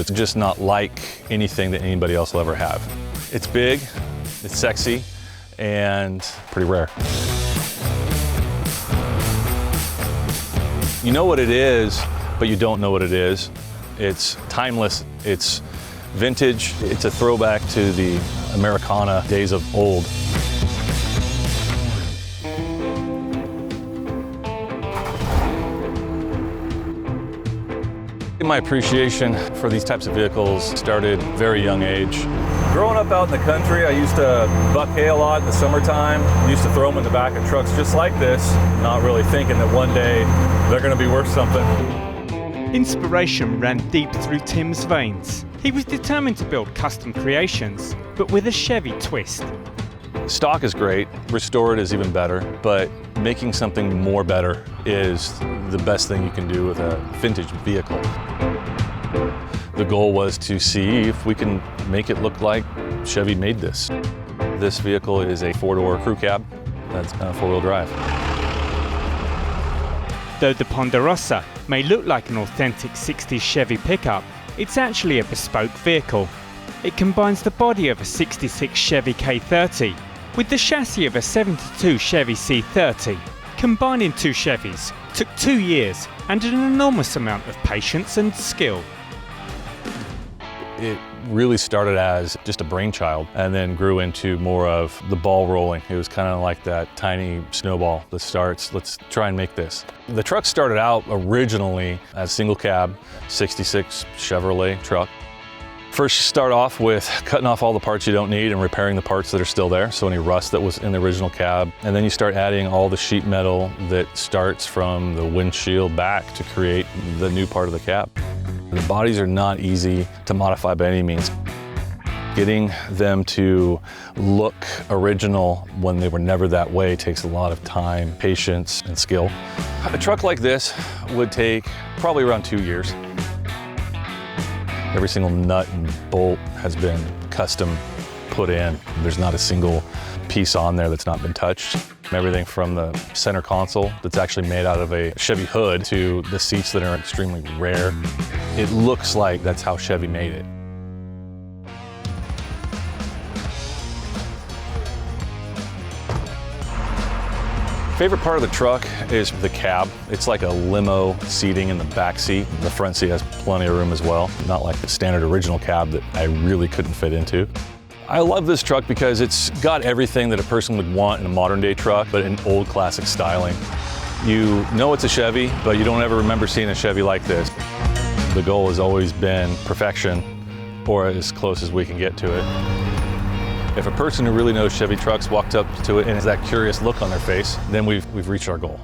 It's just not like anything that anybody else will ever have. It's big, it's sexy, and pretty rare. You know what it is, but you don't know what it is. It's timeless, it's vintage, it's a throwback to the Americana days of old. My appreciation for these types of vehicles started at a very young age. Growing up out in the country, I used to buck hay a lot in the summertime. Used to throw them in the back of trucks just like this, not really thinking that one day they're going to be worth something. Inspiration ran deep through Tim's veins. He was determined to build custom creations, but with a Chevy twist. Stock is great, restored is even better, but making something more better is the best thing you can do with a vintage vehicle. The goal was to see if we can make it look like Chevy made this. This vehicle is a 4-door crew cab that's 4-wheel drive. Though the Ponderosa may look like an authentic 60s Chevy pickup, it's actually a bespoke vehicle. It combines the body of a 66 Chevy K30 with the chassis of a 72 Chevy C30. Combining two Chevys took 2 years and an enormous amount of patience and skill. It really started as just a brainchild and then grew into more of the ball rolling. It was kind of like that tiny snowball that starts, let's try and make this. The truck started out originally as single cab, 66 Chevrolet truck. First, you start off with cutting off all the parts you don't need and repairing the parts that are still there, so any rust that was in the original cab. And then you start adding all the sheet metal that starts from the windshield back to create the new part of the cab. The bodies are not easy to modify by any means. Getting them to look original when they were never that way takes a lot of time, patience, and skill. A truck like this would take probably around 2 years. Every single nut and bolt has been custom put in. There's not a single piece on there that's not been touched. Everything from the center console that's actually made out of a Chevy hood to the seats that are extremely rare. It looks like that's how Chevy made it. Favorite part of the truck is the cab. It's like a limo seating in the back seat. The front seat has plenty of room as well. Not like the standard original cab that I really couldn't fit into. I love this truck because it's got everything that a person would want in a modern day truck, but in old classic styling. You know it's a Chevy, but you don't ever remember seeing a Chevy like this. The goal has always been perfection, or as close as we can get to it. If a person who really knows Chevy trucks walked up to it and has that curious look on their face, then we've reached our goal.